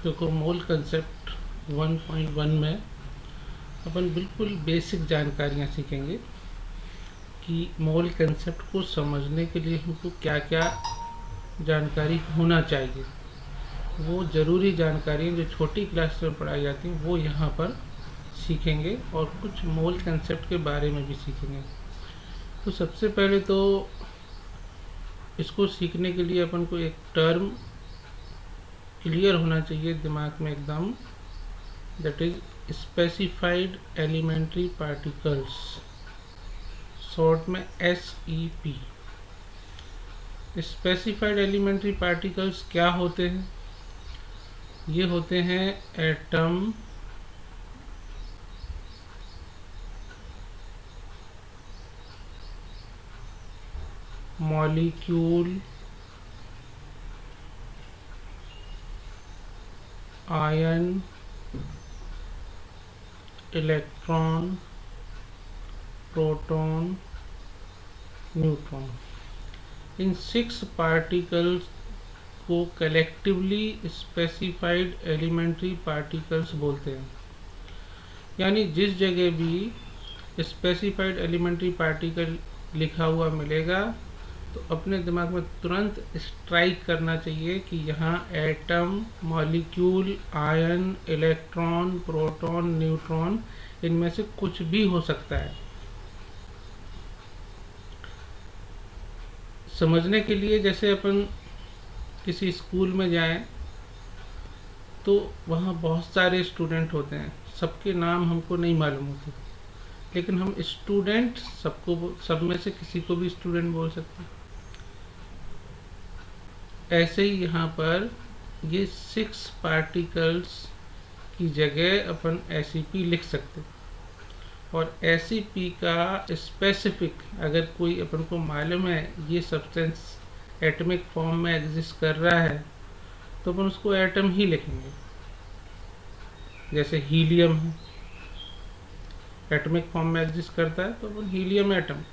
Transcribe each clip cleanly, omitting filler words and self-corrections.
देखो, मोल कंसेप्ट 1.1 में अपन बिल्कुल बेसिक जानकारियाँ सीखेंगे कि मोल कंसेप्ट को समझने के लिए हमको क्या क्या जानकारी होना चाहिए। वो ज़रूरी जानकारियाँ जो छोटी क्लास में पढ़ाई जाती हैं वो यहाँ पर सीखेंगे, और कुछ मोल कंसेप्ट के बारे में भी सीखेंगे। तो सबसे पहले तो इसको सीखने के लिए अपन को एक टर्म क्लियर होना चाहिए दिमाग में एकदम, that is specified elementary particles, short में SEP। स्पेसिफाइड एलिमेंट्री पार्टिकल्स क्या होते हैं? ये होते हैं atom, molecule, ion, electron, proton, neutron. इन 6 पार्टिकल्स को कलेक्टिवली स्पेसिफाइड एलिमेंट्री पार्टिकल्स बोलते हैं। यानी जिस जगह भी स्पेसिफाइड एलिमेंट्री पार्टिकल लिखा हुआ मिलेगा तो अपने दिमाग में तुरंत स्ट्राइक करना चाहिए कि यहाँ atom, molecule, ion, electron, proton, neutron, इनमें से कुछ भी हो सकता है। समझने के लिए जैसे अपन किसी स्कूल में जाएं तो वहाँ बहुत सारे स्टूडेंट होते हैं, सबके नाम हमको नहीं मालूम होते, लेकिन हम स्टूडेंट सब में से किसी को भी स्टूडेंट बोल सकते हैं। ऐसे ही यहाँ पर ये 6 पार्टिकल्स की जगह अपन SEP लिख सकते हैं। और SEP का स्पेसिफिक अगर कोई अपन को मालूम है ये सब्सटेंस एटॉमिक फॉर्म में एग्जिस्ट कर रहा है तो अपन उसको एटम ही लिखेंगे। जैसे हीलियम है, एटॉमिक फॉर्म में एग्जिस्ट करता है तो अपन हीलियम एटम।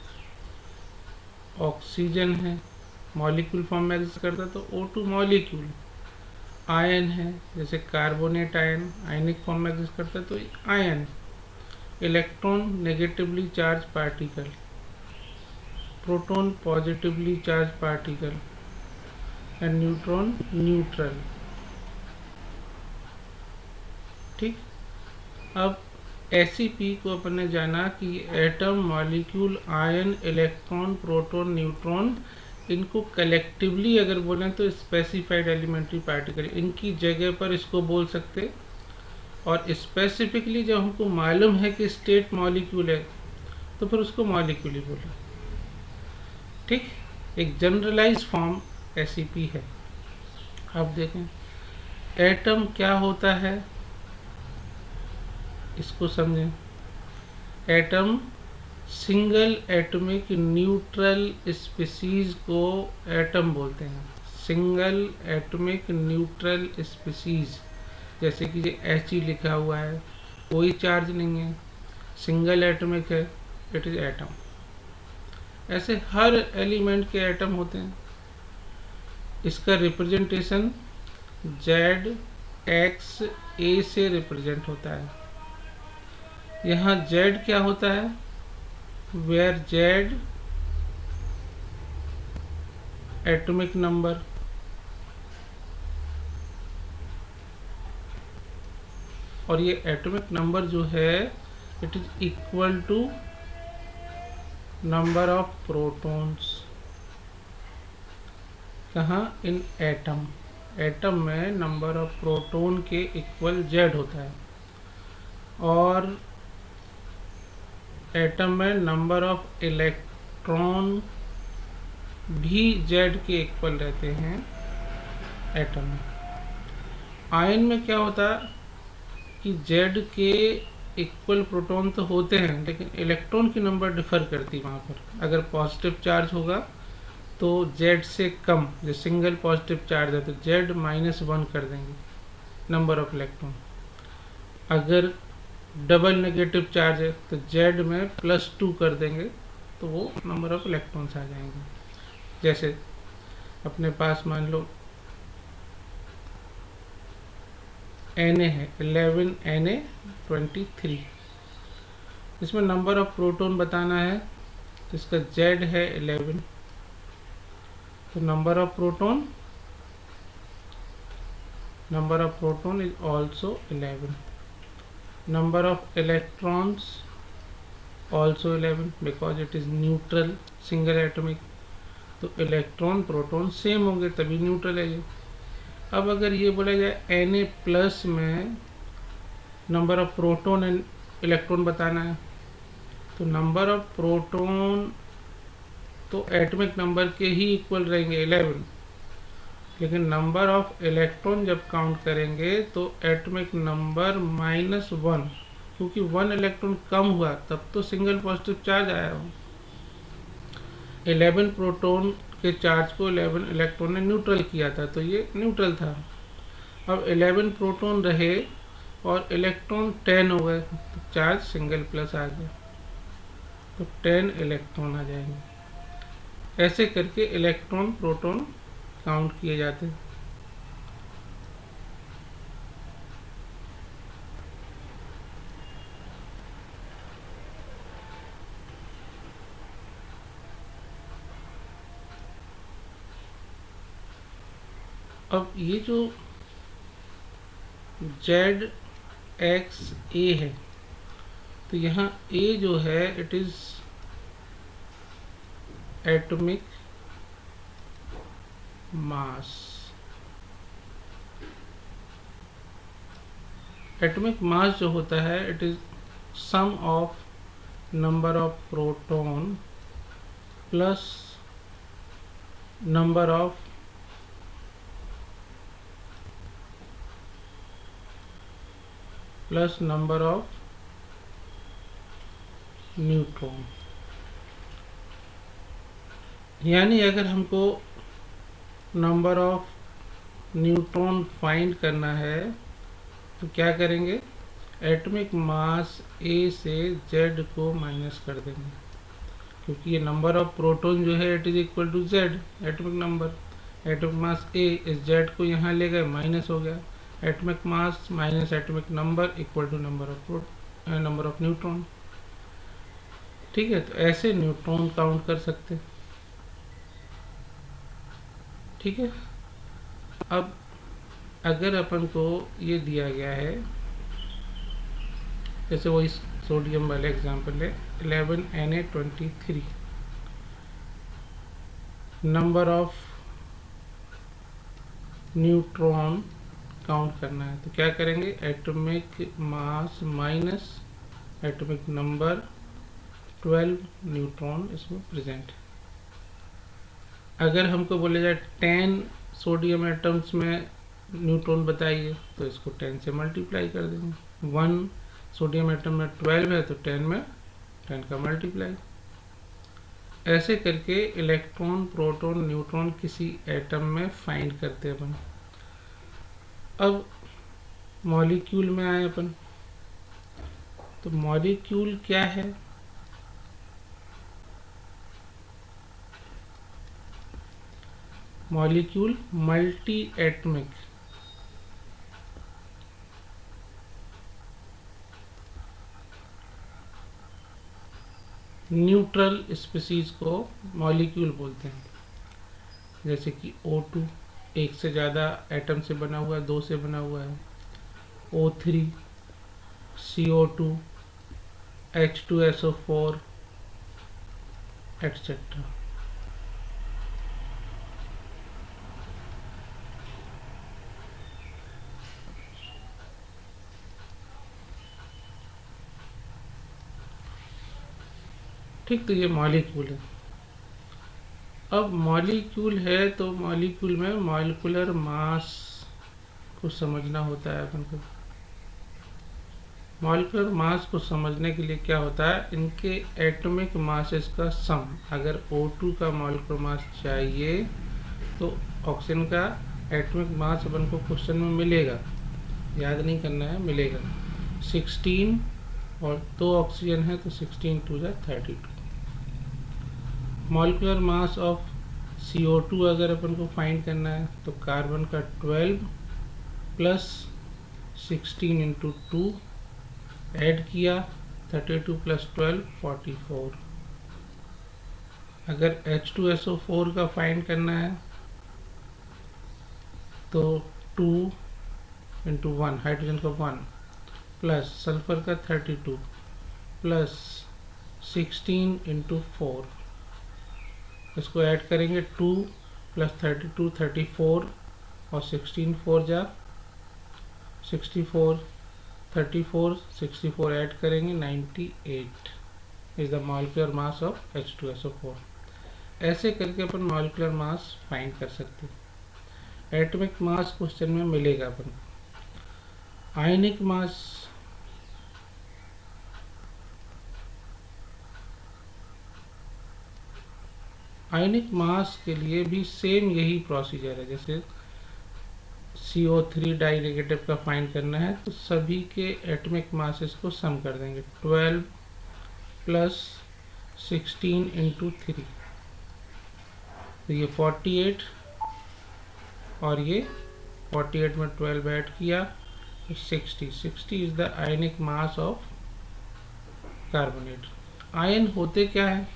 ऑक्सीजन है, मॉलिक्यूल फॉर्म में एग्जिस्ट करता है तो O2 मॉलिक्यूल। आयन है, जैसे कार्बोनेट आयन आयनिक फॉर्म में एग्जिस्ट करता है तो ion. Electron negatively charge particle, proton positively charge particle, and neutron neutral. ठीक, अब SEP को अपन ने जाना कि atom, molecule, ion, electron, proton, neutron, इनको कलेक्टिवली अगर बोलें तो स्पेसिफाइड एलिमेंट्री पार्टिकल, इनकी जगह पर इसको बोल सकते। और स्पेसिफिकली जब हमको मालूम है कि स्टेट मॉलिक्यूल है तो फिर उसको मॉलिक्यूल ही बोले। ठीक, एक जनरलाइज फॉर्म SEP है। अब देखें एटम क्या होता है, इसको समझें। Atom single atomic neutral species को एटम बोलते हैं। सिंगल एटॉमिक न्यूट्रल स्पीसीज, जैसे कि ये He लिखा हुआ है, कोई चार्ज नहीं है, सिंगल एटॉमिक है, इट इज एटम। ऐसे हर एलिमेंट के एटम होते हैं। इसका रिप्रेजेंटेशन ZXA से रिप्रेजेंट होता है। यहाँ Z क्या होता है, वेयर Z एटॉमिक नंबर, और ये एटॉमिक नंबर जो है it is equal to number of protons. कहाँ, इन एटम। एटम में नंबर ऑफ प्रोटॉन के इक्वल Z होता है, और एटम में नंबर ऑफ इलेक्ट्रॉन भी Z के इक्वल रहते हैं एटम में। आयन में क्या होता है कि Z के इक्वल प्रोटॉन तो होते हैं लेकिन इलेक्ट्रॉन की नंबर डिफर करती है। वहाँ पर अगर पॉजिटिव चार्ज होगा तो Z से कम, जो सिंगल पॉजिटिव चार्ज है तो Z -1 कर देंगे नंबर ऑफ इलेक्ट्रॉन। अगर डबल नेगेटिव चार्ज है तो Z में +2 कर देंगे तो वो नंबर ऑफ इलेक्ट्रॉन्स आ जाएंगे। जैसे अपने पास मान लो Na है 11Na23। इसमें नंबर ऑफ प्रोटॉन बताना है, तो इसका Z है 11, तो number of proton is also 11। Number of electrons also 11 because it is neutral single atomic, तो इलेक्ट्रॉन प्रोटॉन सेम होंगे तभी न्यूट्रल है ये। अब अगर ये बोला जाए Na प्लस में number of proton and electron बताना है, तो नंबर ऑफ प्रोटॉन तो एटॉमिक नंबर के ही इक्वल रहेंगे 11, लेकिन नंबर ऑफ इलेक्ट्रॉन जब काउंट करेंगे तो एटॉमिक नंबर -1, क्योंकि 1 इलेक्ट्रॉन कम हुआ तब तो सिंगल पॉजिटिव चार्ज आया हो। 11 प्रोटॉन के चार्ज को 11 इलेक्ट्रॉन ने न्यूट्रल किया था, तो ये न्यूट्रल था। अब 11 प्रोटॉन रहे और इलेक्ट्रॉन 10 हो गए, तो चार्ज सिंगल प्लस आ गया, तो 10 इलेक्ट्रॉन आ जाएंगे। ऐसे करके इलेक्ट्रॉन प्रोटॉन काउंट किए जाते हैं। अब ये जो Z X A है, तो यहाँ A जो है it is atomic mass. Atomic mass जो होता है it is sum of number of proton plus number of neutron. यानी अगर हमको नंबर ऑफ न्यूट्रॉन फाइंड करना है तो क्या करेंगे, एटॉमिक मास A से Z को माइनस कर देंगे, क्योंकि ये नंबर ऑफ प्रोटॉन जो है it is equal to Z atomic number. Atomic mass A is Z को यहाँ ले गए, माइनस हो गया, atomic mass minus atomic number equal to number of neutron. ठीक है, तो ऐसे न्यूट्रॉन काउंट कर सकते हैं। ठीक है, अब अगर अपन को ये दिया गया है, जैसे वही सोडियम वाले एग्जांपल है 11Na23, number of neutron count करना है, तो क्या करेंगे, atomic mass minus atomic number 12 neutron इसमें प्रेजेंट है। अगर हमको बोले जाए 10 सोडियम एटम्स में न्यूट्रॉन बताइए, तो इसको 10 से मल्टीप्लाई कर देंगे। 1 सोडियम एटम में 12 है तो 10 में 10 का मल्टीप्लाई। ऐसे करके इलेक्ट्रॉन प्रोटॉन न्यूट्रॉन किसी एटम में फाइंड करते हैं अपन। अब मॉलिक्यूल में आए अपन, तो मॉलिक्यूल क्या है, molecule multi atomic neutral species को मॉलिक्यूल बोलते हैं। जैसे कि O2 एक से ज़्यादा एटम से बना हुआ है, 2 से बना हुआ है, O3, CO2, H2SO4 एटसेट्रा। ठीक, तो ये मॉलिक्यूल है। अब मॉलिक्यूल है तो मॉलिक्यूल में मॉलिक्यूलर मास को समझना होता है अपन को। मॉलिक्यूलर मास को समझने के लिए क्या होता है, इनके एटॉमिक मासेस का सम। अगर O2 का मॉलिक्यूलर मास चाहिए तो ऑक्सीजन का एटॉमिक मास अपन को क्वेश्चन में मिलेगा, याद नहीं करना है, मिलेगा 16 और 2 ऑक्सीजन है तो 16 2 जा 32। मॉलिक्यूलर मास ऑफ CO2 अगर अपन को फाइंड करना है तो कार्बन का 12 प्लस 16 इंटू 2 ऐड किया, 32 प्लस 12 44। अगर H2SO4 का फाइंड करना है तो 2 इंटू 1 हाइड्रोजन का 1 प्लस सल्फर का 32 प्लस 16 इंटू 4, इसको ऐड करेंगे 2 प्लस 32 34 और 16 4 जा 64, 34 64 ऐड करेंगे 98 is the molecular mass of H2SO4। ऐसे करके अपन मॉलिक्यूलर मास फाइंड कर सकते हैं। एटॉमिक मास क्वेश्चन में मिलेगा अपन। आयनिक मास के लिए भी सेम यही प्रोसीजर है। जैसे CO3 डाई नेगेटिव का फाइंड करना है तो सभी के एटॉमिक मासेस को सम कर देंगे। 12 प्लस 16 इंटू 3 तो ये 48 और ये 48 में 12 ऐड किया तो 60 is the ionic mass of carbonate. Ion होते क्या है?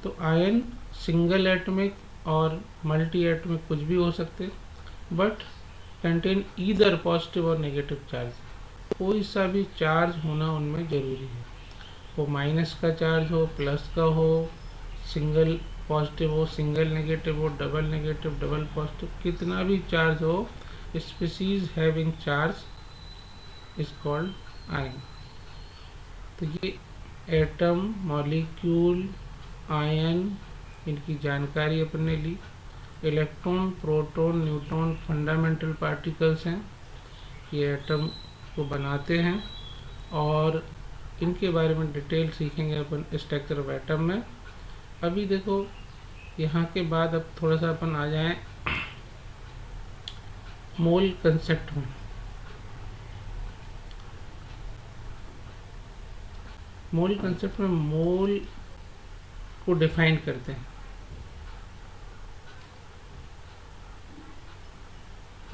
तो आयन सिंगल एटॉमिक और मल्टी एटॉमिक कुछ भी हो सकते, बट कंटेन ईदर पॉजिटिव और नेगेटिव चार्ज। कोई सा भी चार्ज होना उनमें जरूरी है, वो माइनस का चार्ज हो, प्लस का हो, सिंगल पॉजिटिव हो, सिंगल नेगेटिव हो, डबल नेगेटिव, डबल पॉजिटिव, कितना भी चार्ज हो, species having charge is called ion. तो ये एटम, मॉलिक्यूल, आयन, इनकी जानकारी अपन ने ली। Electron, proton, neutron fundamental particles हैं, ये एटम को बनाते हैं और इनके बारे में डिटेल सीखेंगे अपन स्ट्रक्चर ऑफ एटम में। अभी देखो यहाँ के बाद अब थोड़ा सा अपन आ जाएं मोल कंसेप्ट में। मोल कंसेप्ट में मोल को डिफाइन करते हैं।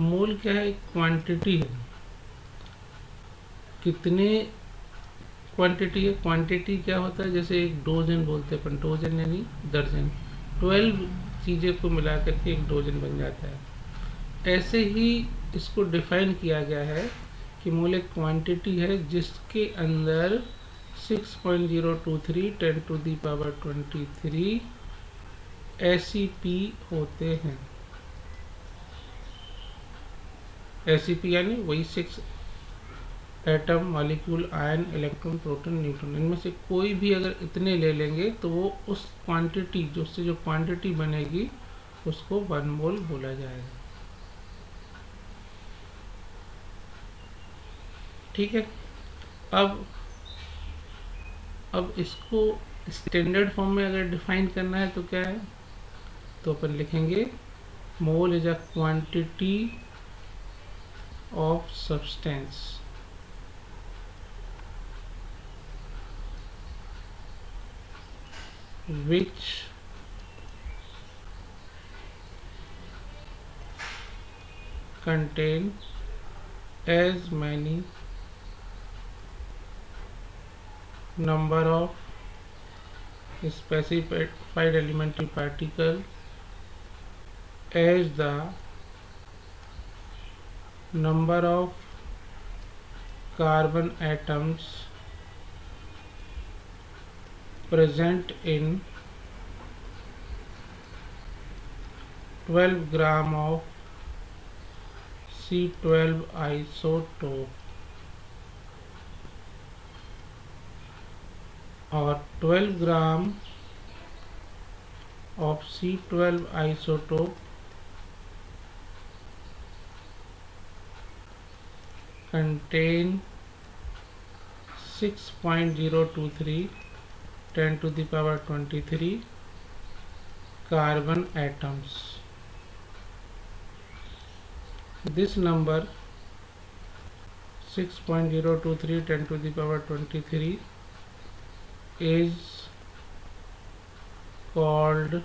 मोल क्या है? क्वांटिटी है। कितने क्वांटिटी है? क्वांटिटी क्या होता है? जैसे एक डोजन बोलते हैं अपन, डोजन यानी दर्जन, 12 चीज़ें को मिला करके एक डोजन बन जाता है। ऐसे ही इसको डिफाइन किया गया है कि मोल एक क्वांटिटी है जिसके अंदर 6.023 10⁻23 SEP होते हैं। SEP यानी वही 6 atom, molecule, ion, electron, proton, neutron, इनमें से कोई भी अगर इतने ले लेंगे तो वो उस क्वांटिटी जो क्वांटिटी बनेगी उसको 1 मोल बोला जाएगा। ठीक है। अब इसको स्टैंडर्ड फॉर्म में अगर डिफाइन करना है तो क्या है? तो अपन लिखेंगे mole is a quantity of substance which contain as many number of specified elementary particle as the number of carbon atoms present in 12 gram of C12 isotope और 12 ग्राम of C12 isotope contain 6.023 10⁻23 carbon atoms. This number 6.023 10⁻23 is called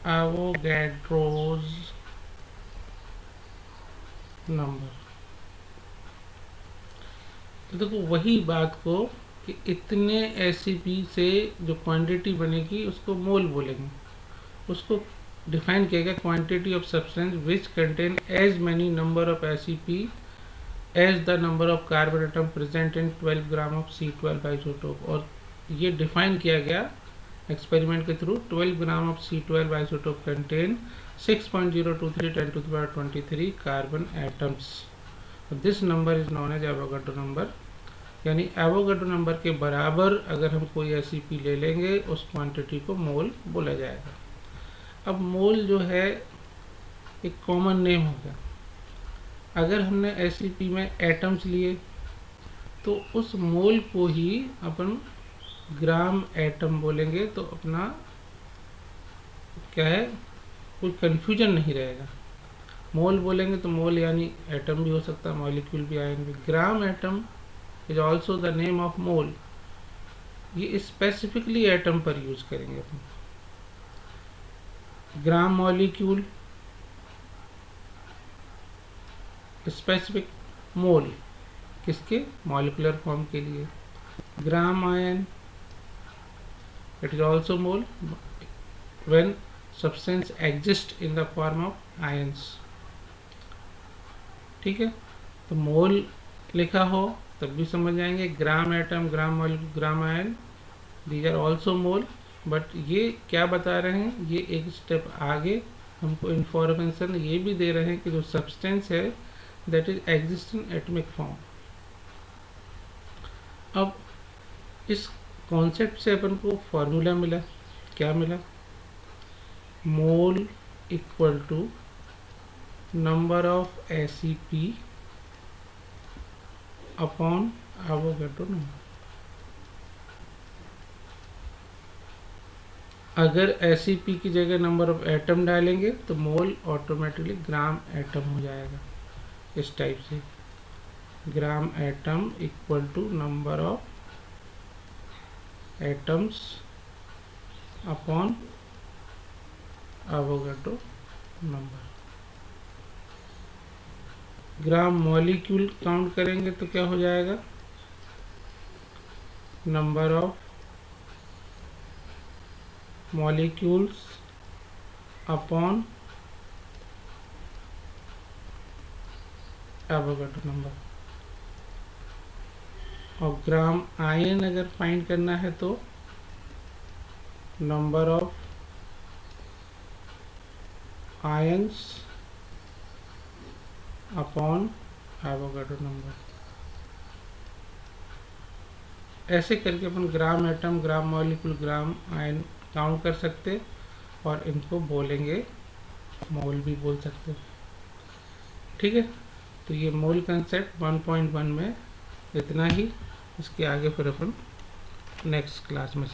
Avogadro's number. तो देखो वही बात को कि इतने SCP से जो क्वांटिटी बनेगी उसको मोल बोलेंगे। उसको डिफाइन किया गया quantity of substance which contain as many number of SCP as the number of carbon atom present in 12 gram of C12 isotope. और ये डिफाइन किया गया एक्सपेरिमेंट के through 12 gram of C12 isotope contain 6.023 10 to the power 23 carbon atoms. This number is known as Avogadro number. यानी Avogadro number के बराबर अगर हम कोई एससीपी ले लेंगे उस क्वांटिटी को मोल बोला जाएगा। अब मोल जो है एक कॉमन नेम हो गया। अगर हमने एससीपी में एटम्स लिए तो उस मोल को ही अपन ग्राम एटम बोलेंगे, तो अपना क्या है कोई कंफ्यूजन नहीं रहेगा। मोल बोलेंगे तो मोल यानी एटम भी हो सकता है, मॉलिक्यूल भी, आयन भी। Gram atom is also the name of mole. ये स्पेसिफिकली एटम पर यूज करेंगे अपन। ग्राम मॉलिक्यूल, स्पेसिफिक मोल किसके, मॉलिकुलर फॉर्म के लिए। Gram ion, it is also mole when substance exist in the form of ions. ठीक है, तो मोल लिखा हो तब भी समझ जाएंगे। Gram atom, gram molecule, gram ion, these are also mole. But ये क्या बता रहे हैं, ये एक स्टेप आगे हमको इंफॉर्मेशन ये भी दे रहे हैं कि जो सब्सटेंस है that is exist in atomic form. अब इस कॉन्सेप्ट से अपन को फॉर्मूला मिला, क्या मिला, mole equal to number of SCP upon Avogadro number. अगर एससीपी की जगह नंबर ऑफ एटम डालेंगे तो मोल ऑटोमेटिकली ग्राम एटम हो जाएगा। इस टाइप से gram atom equal to number of atoms upon Avogadro number. Gram molecule count करेंगे तो क्या हो जाएगा, number of molecules upon Avogadro number. और ग्राम आयन अगर फाइंड करना है तो number of ions upon Avogadro number. ऐसे करके अपन gram atom, gram molecule, gram ion count कर सकते और इनको बोलेंगे मोल भी बोल सकते। ठीक है, तो ये मोल कंसेप्ट 1.1 में इतना ही। इसके आगे फिर अपन नेक्स्ट क्लास में